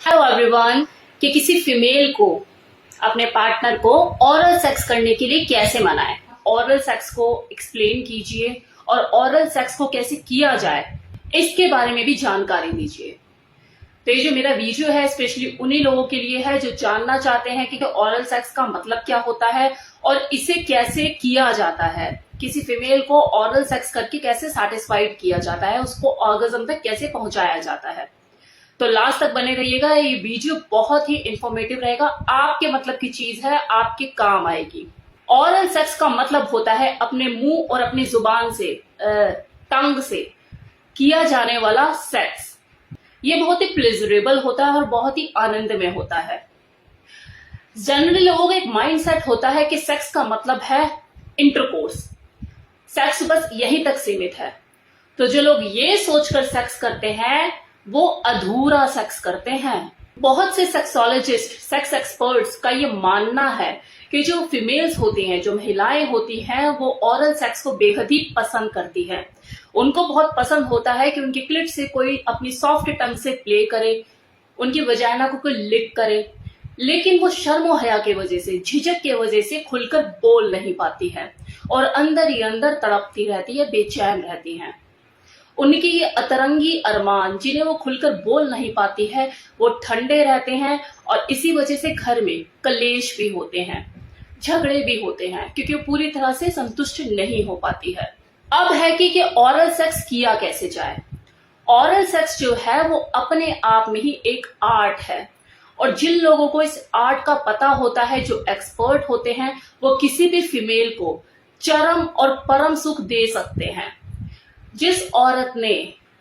Hello everyone कि किसी female को अपने पार्टनर को ओरल सेक्स करने के लिए कैसे मनाएं, ओरल सेक्स को एक्सप्लेन कीजिए और ओरल सेक्स को कैसे किया जाए इसके बारे में भी जानकारी दीजिए। तो ये जो मेरा वीडियो है स्पेशली उन्हीं लोगों के लिए है जो जानना चाहते हैं कि ओरल सेक्स का मतलब क्या होता है और इसे कैसे किया जाता है, किसी फीमेल को ओरल सेक्स करके कैसे सेटिस्फाइड किया जाता है, उसको ऑर्गेज्म तक कैसे पहुंचाया जाता है। तो लास्ट तक बने रहिएगा, ये वीडियो बहुत ही इंफॉर्मेटिव रहेगा, आपके मतलब की चीज है, आपके काम आएगी। ओरल सेक्स का मतलब होता है अपने मुंह और अपनी जुबान से टंग से किया जाने वाला सेक्स। ये बहुत ही प्लेजरेबल होता है और बहुत ही आनंद में होता है। जनरली लोगों का एक माइंडसेट होता है कि सेक्स का मतलब है इंटरकोर्स, सेक्स बस यहीं तक सीमित है। तो जो लोग ये सोचकर सेक्स करते हैं वो अधूरा सेक्स करते हैं। बहुत से सेक्सोलॉजिस्ट, सेक्स एक्सपर्ट्स का ये मानना है कि जो फीमेल्स होती हैं, जो महिलाएं होती हैं, वो ओरल सेक्स को बेहद ही पसंद करती हैं। उनको बहुत पसंद होता है कि उनके क्लिट से कोई अपनी सॉफ्ट टंग से प्ले करे, उनकी वजाइना को कोई लिक करे, लेकिन वो शर्म और हया की वजह से, झिझक की वजह से खुलकर बोल नहीं पाती है और अंदर ही अंदर तड़पती रहती है, बेचैन रहती हैं। उनके ये अतरंगी अरमान जिन्हें वो खुलकर बोल नहीं पाती है वो ठंडे रहते हैं और इसी वजह से घर में कलेश भी होते हैं, झगड़े भी होते हैं, क्योंकि वो पूरी तरह से संतुष्ट नहीं हो पाती है। अब है कि ओरल सेक्स किया कैसे जाए। ओरल सेक्स जो है वो अपने आप में ही एक आर्ट है और जिन लोगों को इस आर्ट का पता होता है, जो एक्सपर्ट होते हैं, वो किसी भी फीमेल को चरम और परम सुख दे सकते हैं। जिस औरत ने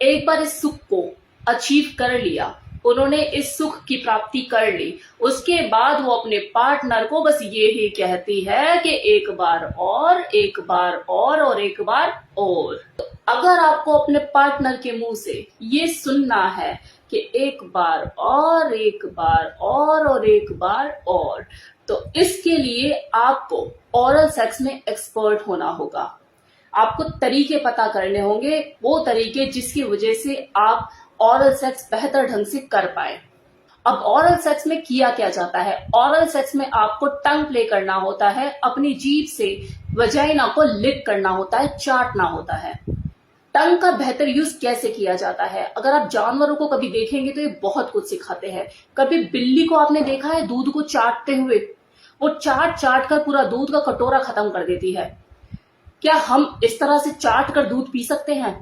एक बार इस सुख को अचीव कर लिया, उन्होंने इस सुख की प्राप्ति कर ली, उसके बाद वो अपने पार्टनर को बस ये ही कहती है कि एक बार और, एक बार और एक बार और। तो अगर आपको अपने पार्टनर के मुंह से ये सुनना है कि एक बार और, एक बार और एक बार और, तो इसके लिए आपको ओरल सेक्स में एक्सपर्ट होना होगा। आपको तरीके पता करने होंगे, वो तरीके जिसकी वजह से आप ओरल सेक्स बेहतर ढंग से कर पाए। अब ओरल सेक्स में किया क्या जाता है? ओरल सेक्स में आपको टंग प्ले करना होता है, अपनी जीभ से वजाइना को लिक करना होता है, चाटना होता है। टंग का बेहतर यूज कैसे किया जाता है? अगर आप जानवरों को कभी देखेंगे तो ये बहुत कुछ सिखाते हैं। कभी बिल्ली को आपने देखा है दूध को चाटते हुए? वो चाट चाट कर पूरा दूध का कटोरा खत्म कर देती है। क्या हम इस तरह से चाट कर दूध पी सकते हैं?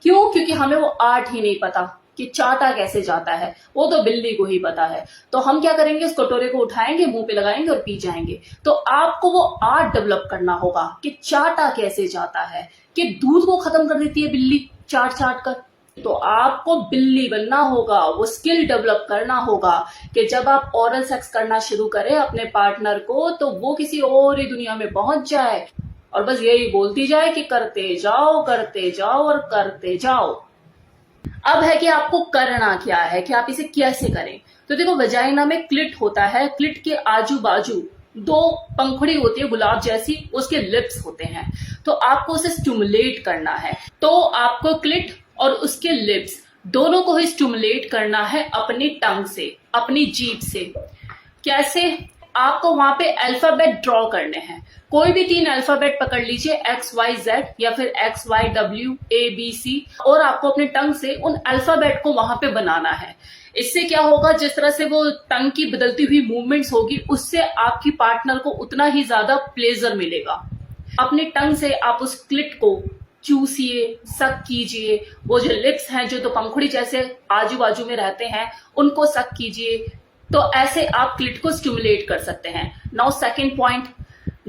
क्यों? क्योंकि हमें वो आर्ट ही नहीं पता कि चाटा कैसे जाता है, वो तो बिल्ली को ही पता है। तो हम क्या करेंगे, उस कटोरे को उठाएंगे, मुंह पे लगाएंगे और पी जाएंगे। तो आपको वो आर्ट डेवलप करना होगा कि चाटा कैसे जाता है, कि दूध को खत्म कर देती है बिल्ली चाट चाट कर। तो आपको बिल्ली बनना होगा, वो स्किल डेवलप करना होगा कि जब आप ओरल सेक्स करना शुरू करें अपने पार्टनर को, तो वो किसी और ही दुनिया में पहुंच जाए और बस यही बोलती जाए कि करते जाओ और करते जाओ। अब है कि आपको करना क्या है, कि आप इसे कैसे करें। तो देखो, वजाइना में क्लिट होता है, क्लिट के आजू बाजू दो पंखुड़ी होती है गुलाब जैसी, उसके लिप्स होते हैं। तो आपको उसे स्टिमुलेट करना है। तो आपको क्लिट और उसके लिप्स दोनों को ही स्टिमुलेट करना है अपनी टंग से, अपनी जीभ से। कैसे? आपको वहां पे अल्फाबेट ड्रॉ करने हैं। कोई भी 3 अल्फाबेट पकड़ लीजिए, XYZ या फिर XYWABC, और आपको अपने टंग से उन अल्फाबेट को वहां पे बनाना है। इससे क्या होगा, जिस तरह से वो टंग की बदलती हुई मूवमेंट्स होगी, उससे आपकी पार्टनर को उतना ही ज्यादा प्लेजर मिलेगा। अपने टंग से आप उस क्लिट को चूसिए, सक कीजिए। वो जो लिप्स हैं, जो तो पंखुड़ी जैसे आजू बाजू में रहते हैं, उनको सक कीजिए। तो ऐसे आप क्लिट को स्टिमुलेट कर सकते हैं। नाउ सेकंड पॉइंट,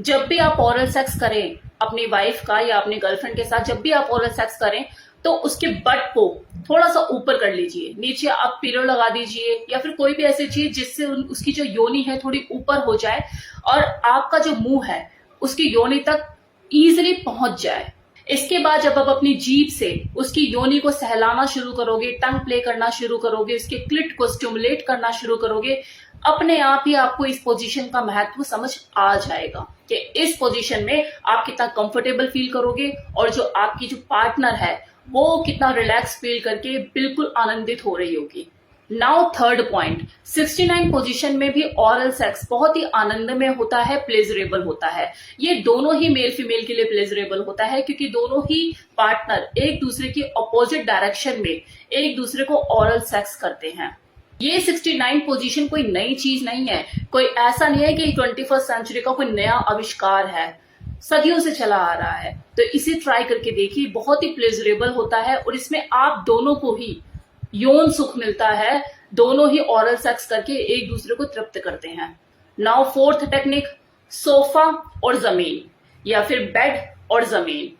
जब भी आप ओरल सेक्स करें अपनी वाइफ का या अपनी गर्लफ्रेंड के साथ, जब भी आप ओरल सेक्स करें तो उसके बट को थोड़ा सा ऊपर कर लीजिए, नीचे आप पिलो लगा दीजिए या फिर कोई भी ऐसी चीज जिससे उसकी जो योनि है थोड़ी ऊपर हो जाए और आपका जो मुंह है उसकी योनि तक इजिली पहुंच जाए। इसके बाद जब आप अपनी जीभ से उसकी योनि को सहलाना शुरू करोगे, टंग प्ले करना शुरू करोगे, उसके क्लिट को स्टिमुलेट करना शुरू करोगे, अपने आप ही आपको इस पोजीशन का महत्व समझ आ जाएगा कि इस पोजीशन में आप कितना कंफर्टेबल फील करोगे और जो आपकी जो पार्टनर है वो कितना रिलैक्स फील करके बिल्कुल आनंदित हो रही होगी। नाउ थर्ड पॉइंट, 69 पोजीशन में भी ऑरल सेक्स बहुत ही आनंदमय होता है, प्लेजरेबल होता है। ये दोनों ही मेल फीमेल के लिए प्लेजरेबल होता है, क्योंकि दोनों ही पार्टनर एक दूसरे की अपोजिट डायरेक्शन में एक दूसरे को ऑरल सेक्स करते हैं। ये 69 पोजीशन कोई नई चीज नहीं है, कोई ऐसा नहीं है कि 21st सेंचुरी का कोई नया आविष्कार है, सदियों से चला आ रहा है। तो इसे ट्राई करके देखिए, बहुत ही प्लेजरेबल होता है और इसमें आप दोनों को ही यौन सुख मिलता है, दोनों ही ऑरल सेक्स करके एक दूसरे को तृप्त करते हैं। नाउ फोर्थ टेक्निक, सोफा और जमीन या फिर बेड और जमीन,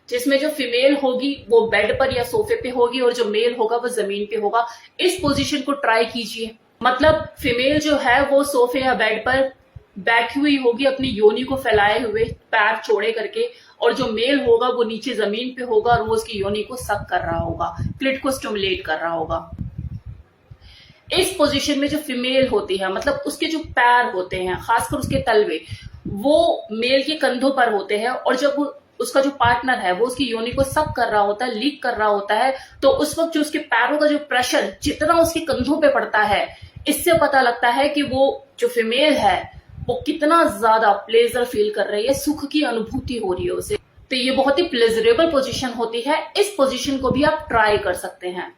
जिसमें जो फीमेल होगी वो बेड पर या सोफे पे होगी और जो मेल होगा वो जमीन पे होगा। इस पोजीशन को ट्राई कीजिए, मतलब फीमेल जो है वो सोफे या बेड पर बैठी हुई होगी अपनी योनि को फैलाए हुए, पैर चौड़े करके, और जो मेल होगा वो नीचे जमीन पे होगा और वो उसकी योनि को सक कर रहा होगा, क्लिट को स्टिमुलेट कर रहा होगा। इस पोजीशन में जो फीमेल होती है, मतलब उसके जो पैर होते हैं, खासकर उसके तलवे, वो मेल के कंधों पर होते हैं, और जब उसका जो पार्टनर है वो उसकी योनि को सक कर रहा होता है, लीक कर रहा होता है, तो उस वक्त जो उसके पैरों का जो प्रेशर जितना उसके कंधों पे पड़ता है, इससे पता लगता है कि वो जो फीमेल है वो कितना ज्यादा प्लेजर फील कर रही है, सुख की अनुभूति हो रही है उसे। तो ये बहुत ही प्लेजरेबल पोजीशन होती है। इस पोजीशन को भी आप ट्राई कर सकते हैं।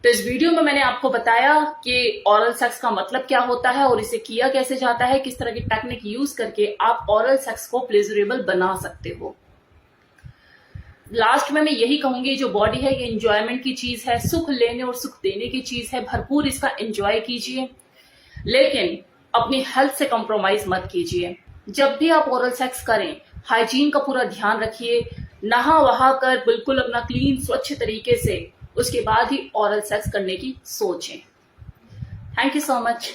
तो इस वीडियो में मैंने आपको बताया कि ऑरल सेक्स का मतलब क्या होता है और इसे किया कैसे जाता है, किस तरह की टेक्निक यूज करके आप ऑरल सेक्स को प्लेजरेबल बना सकते हो। लास्ट में मैं यही कहूंगी, जो बॉडी है ये एंजॉयमेंट की चीज है, सुख लेने और सुख देने की चीज है, भरपूर इसका एंजॉय कीजिए, लेकिन अपनी हेल्थ से कॉम्प्रोमाइज मत कीजिए। जब भी आप ओरल सेक्स करें, हाइजीन का पूरा ध्यान रखिए, नहा वहा कर बिल्कुल अपना क्लीन स्वच्छ तरीके से उसके बाद ही ओरल सेक्स करने की सोचें। Thank you so much.